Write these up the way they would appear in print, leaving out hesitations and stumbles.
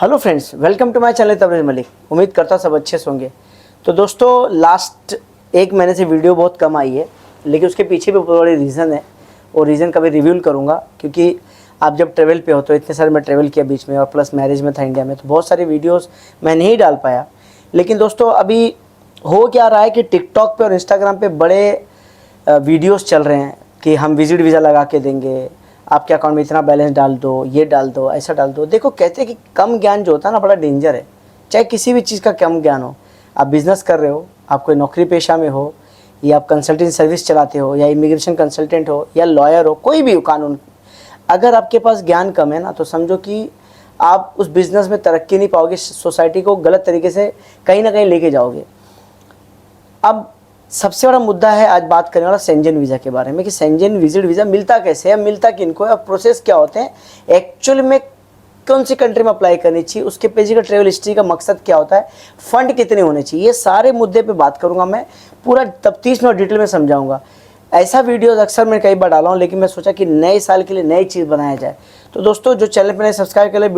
Hello friends, welcome to my channel Tabrez Malik. उम्मीद करता हूँ सब अच्छे से होंगे। तो दोस्तों, लास्ट एक महीने से वीडियो बहुत कम आई है, लेकिन उसके पीछे भी बहुत बड़ी रीज़न है और रीज़न कभी रिव्यूल करूँगा, क्योंकि आप जब ट्रैवल पे हो तो इतने सारे मैं ट्रैवल किया बीच में, और प्लस मैरिज में था इंडिया में, तो बहुत सारी वीडियोज़ मैं नहीं डाल पाया। लेकिन दोस्तों, अभी हो क्या रहा है कि टिकटॉक पर और इंस्टाग्राम पर बड़े वीडियोज़ चल रहे हैं कि हम विजिट वीज़ा लगा के देंगे, आपके अकाउंट में इतना बैलेंस डाल दो, ये डाल दो, ऐसा डाल दो। देखो, कहते हैं कि कम ज्ञान जो होता है ना, बड़ा डेंजर है। चाहे किसी भी चीज़ का कम ज्ञान हो, आप बिज़नेस कर रहे हो, आप कोई नौकरी पेशा में हो, या आप कंसल्टिंग सर्विस चलाते हो, या इमिग्रेशन कंसल्टेंट हो, या लॉयर हो, कोई भी हो कानून, अगर आपके पास ज्ञान कम है ना, तो समझो कि आप उस बिज़नेस में तरक्की नहीं पाओगे, सोसाइटी को गलत तरीके से कहीं ना कहीं लेके जाओगे। अब सबसे बड़ा मुद्दा है आज बात करने वाला शेंजन वीज़ा के बारे में, कि शेंजन विजिट वीज़ा मिलता कैसे है, मिलता किनको है, और प्रोसेस क्या होते हैं, एक्चुअल में कौन सी कंट्री में अप्लाई करनी चाहिए, उसके पेज का ट्रैवल हिस्ट्री का मकसद क्या होता है, फंड कितने होने चाहिए, ये सारे मुद्दे पे बात करूंगा मैं। पूरा तफ्तीश में और डिटेल में समझाऊंगा। ऐसा वीडियोस अक्सर मैं कई बार डाला हूँ, लेकिन मैं सोचा कि नए साल के लिए नई चीज़ बनाया जाए। तो दोस्तों, जो चैनल पर सब्सक्राइब कर ले,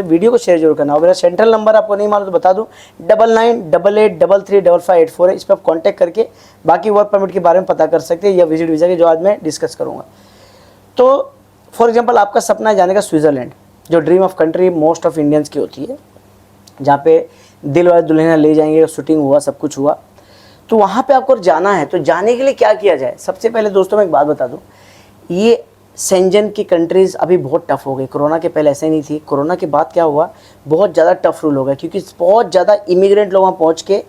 वीडियो को शेयर जरूर करना। और मेरा सेंट्रल नंबर आपको नहीं मालूम तो बता दूँ, 9988335584 है। इस पर आप कॉन्टैक्ट करके बाकी वर्क परमिट के बारे में पता कर सकते हैं, या विजिट वीज़ा के जो आज मैं डिस्कस करूँगा। तो फॉर एग्जाम्पल, आपका सपना है जाने का स्विट्ज़रलैंड, जो dream of country most of Indians की होती है, जहाँ पे दिल वाले दुल्हनिया ले जाएंगे, शूटिंग हुआ, सब कुछ हुआ। तो वहाँ पे आपको जाना है, तो जाने के लिए क्या किया जाए। सबसे पहले दोस्तों, मैं एक बात बता दूँ, ये शेंजन की कंट्रीज़ अभी बहुत टफ हो गई। कोरोना के पहले ऐसे नहीं थी, कोरोना के बाद क्या हुआ, बहुत ज़्यादा टफ रूल हो गया, क्योंकि बहुत ज़्यादा इमिग्रेंट लोग वहाँ पहुँच के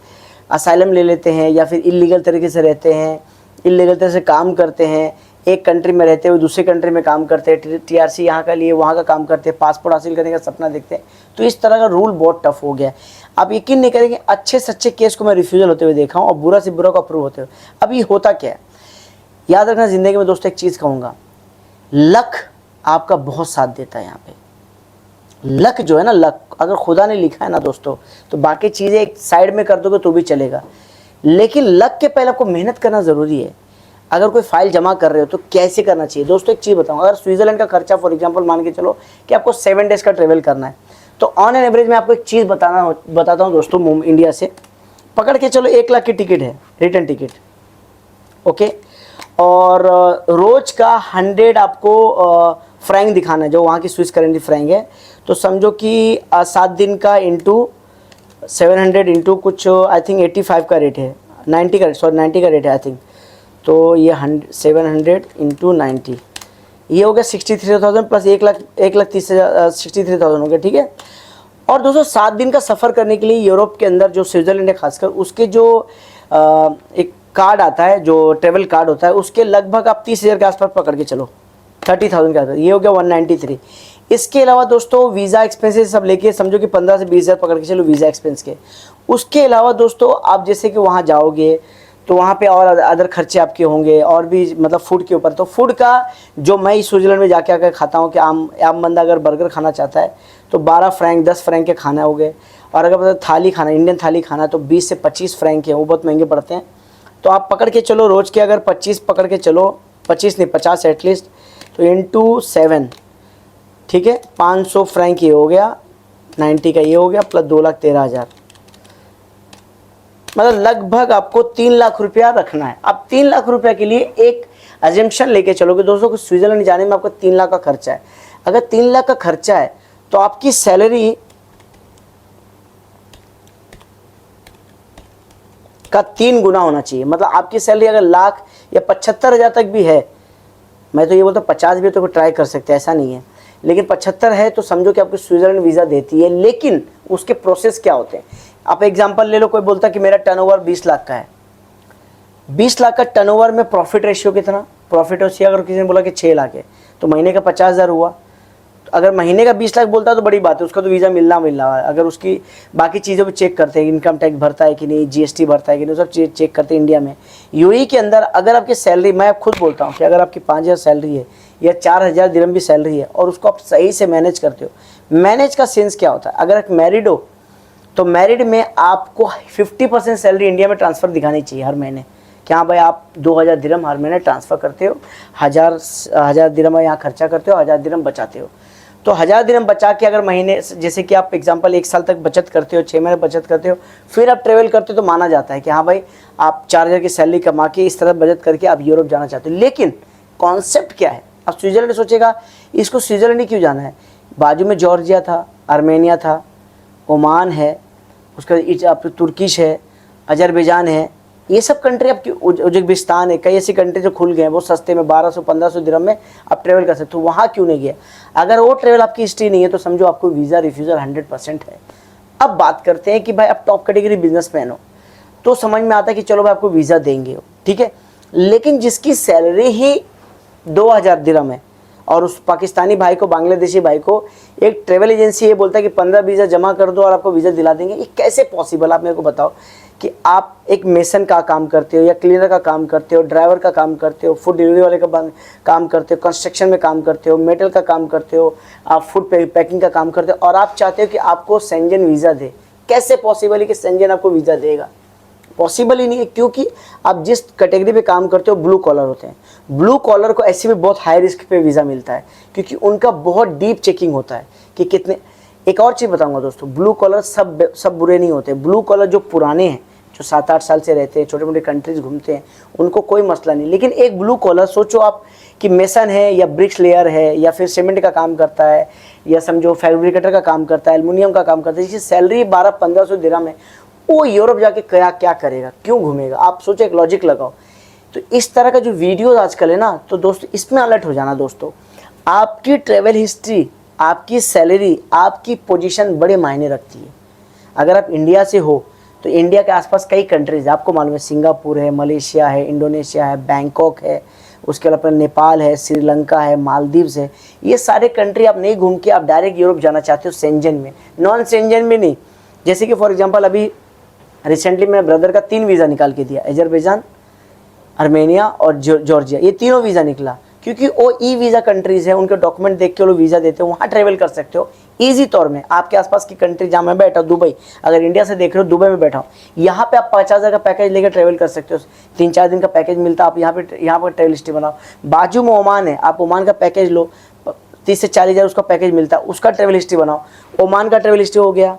असाइलम ले लेते हैं, या फिर इलीगल तरीके से रहते हैं, इलीगल तरह से काम करते हैं, एक कंट्री में रहते हुए दूसरी कंट्री में काम करते हैं, टीआरसी यहाँ का लिए वहाँ का काम करते हैं, पासपोर्ट हासिल करने का सपना देखते हैं। तो इस तरह का रूल बहुत टफ हो गया है। आप यकीन नहीं करेंगे, अच्छे से अच्छे केस को मैं रिफ्यूज़ल होते हुए देखा हूँ, और बुरा से बुरा को अप्रूव होते हुए। अब ये होता क्या है, याद रखना, ज़िंदगी में दोस्तों एक चीज़ कहूँगा, लक आपका बहुत साथ देता है। यहाँ पे लक जो है ना, लक अगर खुदा ने लिखा है ना दोस्तों, तो बाकी चीज़ें एक साइड में कर दोगे तो भी चलेगा, लेकिन लक के पहले आपको मेहनत करना ज़रूरी है। अगर कोई फाइल जमा कर रहे हो तो कैसे करना चाहिए दोस्तों, एक चीज़ बताऊँ। अगर स्विट्ज़रलैंड का खर्चा फॉर एग्जांपल मान के चलो कि आपको 7 डेज़ का ट्रेवल करना है, तो ऑन एन एवरेज मैं आपको एक चीज़ बताता हूँ दोस्तों, इंडिया से पकड़ के चलो 1 लाख की टिकट है, रिटर्न टिकट, ओके, और रोज़ का 100 आपको फ्रैंक दिखाना है, जो वहाँ की स्विस करेंसी फ्रैंक है। तो समझो कि 7 दिन का इंटू 700 इंटू कुछ आई थिंक 85 का रेट है, 90 का रेट है आई थिंक। तो ये 700 इंटू 90, ये हो गया 63,000 प्लस 1,30,000, 63,000 हो गया, ठीक है। और दोस्तों, 7 दिन का सफ़र करने के लिए यूरोप के अंदर, जो स्विट्ज़रलैंड है खासकर, उसके जो एक कार्ड आता है, जो ट्रेवल कार्ड होता है, उसके लगभग आप 30,000 के आसपास पकड़ के चलो, 30,000 के आसपास, ये हो गया 193। इसके अलावा दोस्तों, वीज़ा एक्सपेंसेस सब लेके समझो कि 15 से 20,000 पकड़ के चलो वीज़ा एक्सपेंस के। उसके अलावा दोस्तों, आप जैसे कि वहाँ जाओगे तो वहाँ पे और अदर खर्चे आपके होंगे, और भी मतलब फूड के ऊपर। तो फूड का जो मैं स्विट्ज़रलैंड में जाके आकर खाता हूँ, कि आम बंदा अगर बर्गर खाना चाहता है तो 12 फ्रैंक 10 फ्रैंक के खाना हो गए, और अगर थाली खाना, इंडियन थाली खाना, तो 20 से 25 फ्रैंक है, वो बहुत महंगे पड़ते हैं। तो आप पकड़ के चलो रोज़ के अगर 25 पकड़ के चलो, 25 नहीं 50 एटलीस्ट, तो इंटू 7, ठीक है, 500 फ्रैंक ये हो गया, 90 का ये हो गया, प्लस 2,13,000, मतलब लगभग आपको 3 लाख रुपया रखना है। अब 3 लाख रुपया के लिए एक अजम्पशन लेके चलोगे दोस्तों, कि स्विट्ज़रलैंड जाने में आपको 3 लाख का खर्चा है। अगर 3 लाख का खर्चा है, तो आपकी सैलरी का 3 गुना होना चाहिए। मतलब आपकी सैलरी अगर लाख या 75,000 तक भी है, मैं तो ये बोलता हूँ 50 भी तो ट्राई कर सकते हैं, ऐसा नहीं है, लेकिन 75 है तो समझो कि आपको स्विट्ज़रलैंड वीज़ा देती है। लेकिन उसके प्रोसेस क्या होते हैं, आप एग्जांपल ले लो, कोई बोलता है कि मेरा टर्नओवर 20 लाख का है, 20 लाख का टर्नओवर में प्रॉफिट रेशियो कितना, प्रॉफिट रेशियो अगर किसी ने बोला कि 6 लाख है, तो महीने का 50,000 हुआ। तो अगर महीने का 20 लाख बोलता है तो बड़ी बात है, उसका तो वीज़ा मिलना है। अगर उसकी बाकी चीज़ों भी चेक करते हैं, इनकम टैक्स भरता है कि नहीं, जीएसटी भरता है कि नहीं, सब चीज़ चेक करते हैं इंडिया में। यूएई के अंदर अगर आपकी सैलरी, मैं खुद बोलता हूँ कि अगर आपकी 5,000 सैलरी है या 4,000 दिरहम भी सैलरी है, और उसको आप सही से मैनेज करते हो, मैनेज का सेंस क्या होता है, अगर आप मैरिड हो तो मैरिड में आपको 50% सैलरी इंडिया में ट्रांसफ़र दिखानी चाहिए हर महीने, कि हाँ भाई आप 2,000 दिरहम हर महीने ट्रांसफ़र करते हो, 1,000 दिरहम यहाँ खर्चा करते हो, 1,000 दिरहम बचाते हो। तो 1000 दिरहम बचा के अगर महीने, जैसे कि आप एग्जांपल 1 साल तक बचत करते हो, 6 महीने बचत करते हो, फिर आप ट्रेवल करते हो, तो माना जाता है कि हाँ भाई आप 4000 की सैलरी कमा के इस तरह बचत करके आप यूरोप जाना चाहते हो। लेकिन कॉन्सेप्ट क्या है? अब स्विट्जरलैंड सोचेगा इसको स्विट्जरलैंड ही क्यों जाना है, बाजू में जॉर्जिया था, आर्मेनिया था, ओमान है, उसका तुर्किश है, अजरबैजान है, ये सब कंट्री आपकी, उज्बेकिस्तान है, कई ऐसी कंट्री जो खुल गए हैं वो सस्ते में 1200-1500 दिरहम में आप ट्रेवल कर सकते हो। वहाँ क्यों नहीं गया? अगर वो ट्रेवल आपकी हिस्ट्री नहीं है तो समझो आपको वीज़ा रिफ्यूज़ल 100% है। अब बात करते हैं कि भाई आप टॉप कैटेगरी बिजनेसमैन हो तो समझ में आता है कि चलो भाई आपको वीज़ा देंगे, ठीक है। लेकिन जिसकी सैलरी ही 2000 दिरहम है और उस पाकिस्तानी भाई को, बांग्लादेशी भाई को एक ट्रेवल एजेंसी ये बोलता है कि 15 वीज़ा जमा कर दो और आपको वीज़ा दिला देंगे, ये कैसे पॉसिबल? आप मेरे को बताओ कि आप एक मेसन का काम करते हो या क्लीनर का काम करते हो, ड्राइवर का काम करते हो, फूड डिलीवरी वाले का काम करते हो, कंस्ट्रक्शन में काम करते हो, मेटल का काम करते हो, आप फूड पैकिंग का काम करते हो और आप चाहते हो कि आपको शेंजन वीज़ा दे। कैसे पॉसिबल है कि शेंजन आपको वीज़ा देगा? पॉसिबल ही नहीं है, क्योंकि आप जिस कैटेगरी पे काम करते हो ब्लू कॉलर होते हैं। ब्लू कॉलर को ऐसे भी बहुत हाई रिस्क पे वीज़ा मिलता है क्योंकि उनका बहुत डीप चेकिंग होता है कि कितने। एक और चीज़ बताऊंगा दोस्तों, ब्लू कॉलर सब बुरे नहीं होते। ब्लू कॉलर जो पुराने हैं, जो 7-8 साल से रहते हैं, छोटे मोटे कंट्रीज घूमते हैं, उनको कोई मसला नहीं। लेकिन एक ब्लू कॉलर सोचो आप कि मेसन है या ब्रिक्स लेयर है या फिर सीमेंट का काम करता है या समझो फैब्रिकेटर का काम करता है, एल्युमिनियम का काम करता है, जिसकी सैलरी 1200-1500 दिरहम है, वो यूरोप जाके क्या करेगा, क्यों घूमेगा? आप सोचो, एक लॉजिक लगाओ। तो इस तरह का जो वीडियोस आजकल है ना, तो दोस्तों इसमें अलर्ट हो जाना। दोस्तों आपकी ट्रैवल हिस्ट्री, आपकी सैलरी, आपकी पोजीशन बड़े मायने रखती है। अगर आप इंडिया से हो तो इंडिया के आसपास कई कंट्रीज है, आपको मालूम है, सिंगापुर है, मलेशिया है, इंडोनेशिया है, बैंकॉक है, उसके अलावा नेपाल है, श्रीलंका है, मालदीव्स है। ये सारे कंट्री आप नहीं घूम के आप डायरेक्ट यूरोप जाना चाहते हो शेंजन में, नॉन शेंजन में नहीं। जैसे कि फॉर एग्जांपल अभी रिसेंटली मेरे ब्रदर का 3 वीज़ा निकाल के दिया, अजरबैजान, आर्मेनिया और जॉर्जिया, ये तीनों वीज़ा निकला क्योंकि वो ई वीज़ा कंट्रीज़ है, उनके डॉक्यूमेंट देख के वो वीज़ा देते हो, वहाँ ट्रेवल कर सकते हो ईजी तौर में। आपके आसपास की कंट्री जहाँ मैं बैठा हूँ, दुबई, अगर इंडिया से देख रहे हो दुबई में बैठा हूँ, यहाँ पे आप 50,000 का पैकेज लेकर ट्रेवल कर सकते हो, 3-4 दिन का पैकेज मिलता है, आप यहाँ पर ट्रेवल हिस्ट्री बनाओ। बाजू में ओमान है, आप ओमान का पैकेज लो, 30 से 40 हज़ार उसका पैकेज मिलता है, उसका ट्रेवल हिस्ट्री बनाओ। ओमान का ट्रेवल हिस्ट्री हो गया,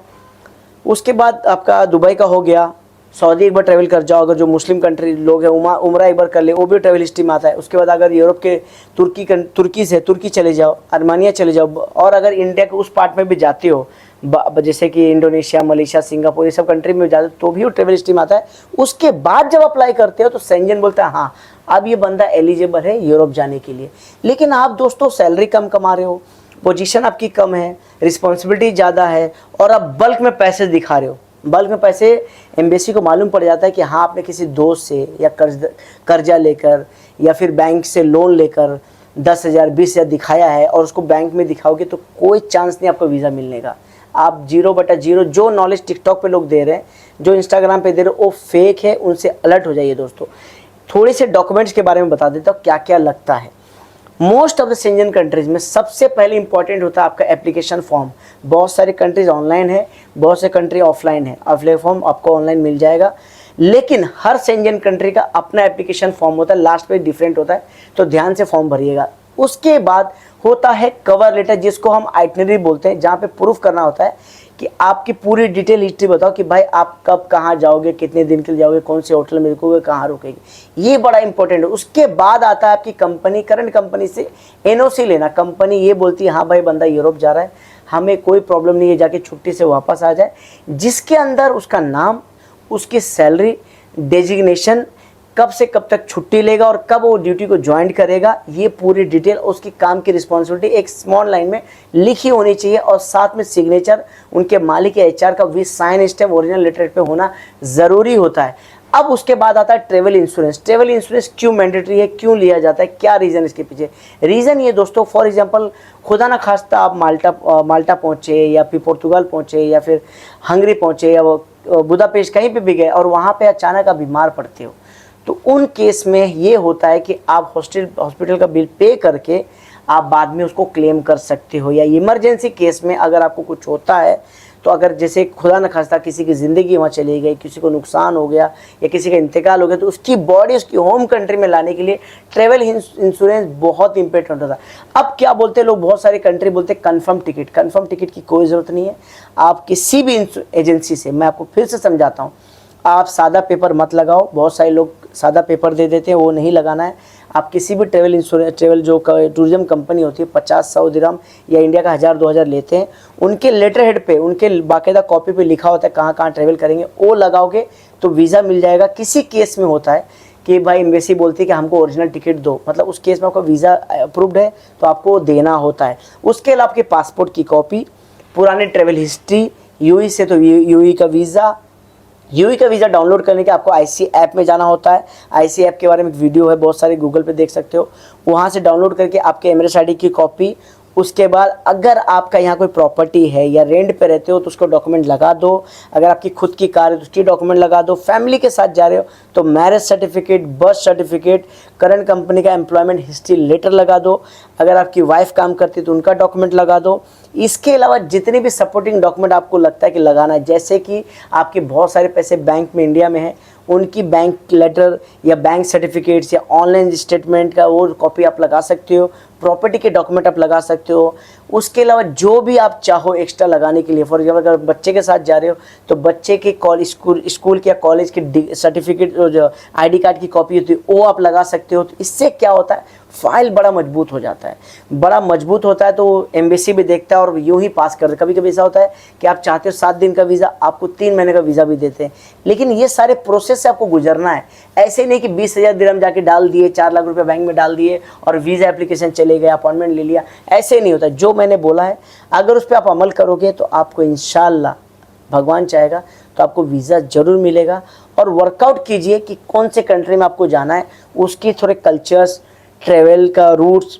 उसके बाद आपका दुबई का हो गया, सऊदी एक बार ट्रैवल कर जाओ, अगर जो मुस्लिम कंट्री लोग हैं उम्रा एक बार कर ले, वो भी ट्रैवल हिस्ट्री में आता है। उसके बाद अगर यूरोप के तुर्की से तुर्की चले जाओ, आर्मेनिया चले जाओ, और अगर इंडिया के उस पार्ट में भी जाते हो, जैसे कि इंडोनेशिया, मलेशिया, सिंगापुर, ये सब कंट्री में जाते हो तो भी वो ट्रैवल हिस्ट्री में आता है। उसके बाद जब अप्लाई करते हो तो शेंजन बोलता है हाँ अब ये बंदा एलिजिबल है यूरोप जाने के लिए। लेकिन आप दोस्तों सैलरी कम कमा रहे हो, पोजीशन आपकी कम है, रिस्पॉन्सिबिलिटी ज़्यादा है और आप बल्क में पैसे दिखा रहे हो। बल्क में पैसे एम्बेसी को मालूम पड़ जाता है कि हाँ आपने किसी दोस्त से या कर्जा लेकर या फिर बैंक से लोन लेकर 10,000 20,000 दिखाया है और उसको बैंक में दिखाओगे तो कोई चांस नहीं आपको वीज़ा मिलने का। आप 0/0, जो नॉलेज टिकटॉक पे लोग दे रहे हैं, जो इंस्टाग्राम पे दे रहे हैं, वो फेक है, उनसे अलर्ट हो जाइए दोस्तों। थोड़े से डॉक्यूमेंट्स के बारे में बता देता हूँ क्या क्या लगता है। Most of the Schengen countries में सबसे पहले इंपॉर्टेंट होता है आपका एप्लीकेशन फॉर्म। बहुत सारी कंट्रीज ऑनलाइन है, बहुत से कंट्री ऑफलाइन है। ऑफलाइन फॉर्म आपको ऑनलाइन मिल जाएगा, लेकिन हर शेंजन कंट्री का अपना एप्लीकेशन फॉर्म होता है, लास्ट पे डिफरेंट होता है, तो ध्यान से फॉर्म भरिएगा। उसके बाद होता है कवर लेटर, जिसको हम आइटनरी बोलते हैं, जहाँ पे प्रूफ करना होता है कि आपकी पूरी डिटेल हिस्ट्री बताओ कि भाई आप कब कहाँ जाओगे, कितने दिन के लिए जाओगे, कौन से होटल में रुकोगे, कहाँ रुकेगी, ये बड़ा इंपॉर्टेंट है। उसके बाद आता है आपकी कंपनी, करंट कंपनी से एनओसी लेना। कंपनी ये बोलती है हाँ भाई बंदा यूरोप जा रहा है, हमें कोई प्रॉब्लम नहीं है, जाके छुट्टी से वापस आ जाए, जिसके अंदर उसका नाम, उसकी सैलरी, डेजिग्नेशन, कब से कब तक छुट्टी लेगा और कब वो ड्यूटी को ज्वाइन करेगा, ये पूरी डिटेल, उसकी काम की रिस्पॉन्सिबिलिटी एक स्मॉल लाइन में लिखी होनी चाहिए और साथ में सिग्नेचर उनके मालिक या एचआर का with sign stamp original letter पे होना ज़रूरी होता है। अब उसके बाद आता है ट्रेवल इंश्योरेंस। ट्रेवल इंश्योरेंस क्यों मैंडेटरी है, क्यों लिया जाता है, क्या रीज़न इसके पीछे? रीज़न ये दोस्तों, फॉर एग्जांपल खुदा ना खास्ता आप माल्टा पहुँचे या फिर पुर्तगाल पहुँचे या फिर हंगरी पहुँचे या बुदापेस्ट कहीं पे भी गए और वहाँ पे अचानक आप बीमार पड़ते हो, तो उन केस में ये होता है कि आप हॉस्पिटल का बिल पे करके आप बाद में उसको क्लेम कर सकते हो। या इमरजेंसी केस में अगर आपको कुछ होता है तो अगर जैसे खुदा न खास्ता किसी की ज़िंदगी वहाँ चली गई, किसी को नुकसान हो गया या किसी का इंतकाल हो गया, तो उसकी बॉडी उसकी होम कंट्री में लाने के लिए ट्रेवल इंश्योरेंस बहुत इंपॉर्टेंट होता है। अब क्या बोलते हैं लोग, बहुत सारी कंट्री बोलते हैं कन्फर्म टिकट। कन्फर्म टिकट की कोई ज़रूरत नहीं है। आप किसी भी एजेंसी से, मैं आपको फिर से समझाता हूँ, आप सादा पेपर मत लगाओ। बहुत सारे लोग सादा पेपर दे देते हैं, वो नहीं लगाना है। आप किसी भी ट्रेवल इंश्योरेंस, ट्रेवल जो टूरिज्म कंपनी होती है, 50-100 दिरहम या इंडिया का 1000-2000 लेते हैं, उनके लेटर हेड पे, उनके बाकायदा कॉपी पे लिखा होता है कहाँ कहाँ ट्रेवल करेंगे, वो लगाओगे तो वीज़ा मिल जाएगा। किसी केस में होता है कि भाई एम्बेसी बोलती है कि हमको ओरिजिनल टिकट दो, मतलब उस केस में आपका वीज़ा अप्रूव्ड है तो आपको देना होता है। उसके अलावा आपके पासपोर्ट की कॉपी, पुराने ट्रेवल हिस्ट्री, यूई से तो यूई का वीज़ा डाउनलोड करने के आपको आईसी ऐप में जाना होता है। आईसी ऐप के बारे में एक वीडियो है, बहुत सारे गूगल पे देख सकते हो। वहाँ से डाउनलोड करके आपके एमरेस आईडी की कॉपी, उसके बाद अगर आपका यहाँ कोई प्रॉपर्टी है या रेंट पे रहते हो तो उसको डॉक्यूमेंट लगा दो। अगर आपकी खुद की कार है तो उसकी डॉक्यूमेंट लगा दो। फैमिली के साथ जा रहे हो तो marriage certificate, birth certificate, current company का एम्प्लॉयमेंट हिस्ट्री लेटर लगा दो। अगर आपकी वाइफ काम करती है तो उनका डॉक्यूमेंट लगा दो। इसके अलावा जितने भी सपोर्टिंग डॉक्यूमेंट आपको लगता है कि लगाना है, जैसे कि आपके बहुत सारे पैसे बैंक में इंडिया में हैं, उनकी बैंक लेटर या बैंक सर्टिफिकेट्स या ऑनलाइन स्टेटमेंट का वो कॉपी आप लगा सकते हो। प्रॉपर्टी के डॉक्यूमेंट आप लगा सकते हो। उसके अलावा जो भी आप चाहो एक्स्ट्रा लगाने के लिए, फॉर एग्जाम्पल अगर बच्चे के साथ जा रहे हो तो बच्चे के स्कूल या कॉलेज के सर्टिफिकेट, जो आईडी कार्ड की कॉपी होती है, वो आप लगा सकते हो। तो इससे क्या होता है, फाइल बड़ा मजबूत हो जाता है, बड़ा मजबूत होता है। तो एम्बेसी भी देखता है और यूँ ही पास कर दे। कभी कभी ऐसा होता है कि आप चाहते हो 7 दिन का वीज़ा, आपको 3 महीने का वीज़ा भी देते हैं। लेकिन ये सारे प्रोसेस से आपको गुजरना है। ऐसे नहीं कि 20,000 दिरहम जाके डाल दिए, 4 लाख रुपए बैंक में डाल दिए और वीज़ा एप्लीकेशन चले गए, अपॉइंटमेंट ले लिया। ऐसे नहीं होता। जो मैंने बोला है अगर उस पर आप अमल करोगे तो आपको इंशाल्लाह, भगवान चाहेगा तो आपको वीज़ा ज़रूर मिलेगा। और वर्कआउट कीजिए कि कौन से कंट्री में आपको जाना है, उसकी थोड़े कल्चर्स, ट्रेवल का रूट्स,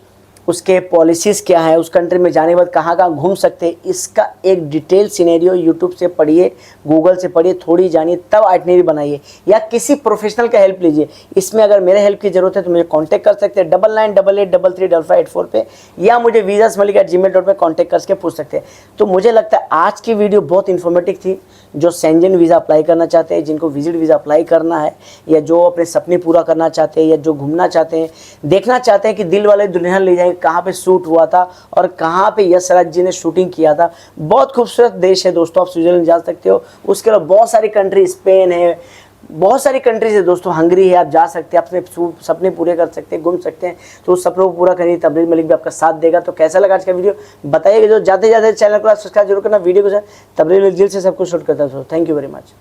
उसके पॉलिसीज़ क्या है, उस कंट्री में जाने के बाद कहाँ कहाँ घूम सकते हैं, इसका एक डिटेल सिनेरियो यूट्यूब से पढ़िए, गूगल से पढ़िए, थोड़ी जानिए, तब आइटनरी बनाइए या किसी प्रोफेशनल का हेल्प लीजिए। इसमें अगर मेरे हेल्प की ज़रूरत है तो मुझे कांटेक्ट कर सकते हैं 9988335584 पे, या मुझे visasmalik@gmail.com पे कांटेक्ट करके पूछ सकते हैं। तो मुझे लगता है आज की वीडियो बहुत इन्फॉर्मेटिव थी। जो शेंजन वीज़ा अप्लाई करना चाहते हैं, जिनको विजिट वीज़ा अप्लाई करना है, या जो अपने सपने पूरा करना चाहते हैं, या जो घूमना चाहते हैं, देखना चाहते हैं कि दिल वाले दुल्हनिया ले जाएंगे, कहाँ पे शूट हुआ था और कहाँ पे यश राज जी ने शूटिंग किया था। बहुत खूबसूरत देश है दोस्तों, आप स्विट्जरलैंड जा सकते हो। उसके अलावा बहुत सारी कंट्री, स्पेन है, बहुत सारी कंट्रीज है दोस्तों, हंगरी है, आप जा सकते हैं, अपने सपने पूरे कर सकते हैं, घूम सकते हैं। तो उस सपनों को पूरा करिए, तबरीज़ मलिक भी आपका साथ देगा। तो कैसा लगा आज का वीडियो बताइएगा। जो जाते जाते चैनल को सब्सक्राइब जरूर करना, वीडियो को तबरीज़ मलिक दिल से सब कुछ शूट करता है। Thank you very much.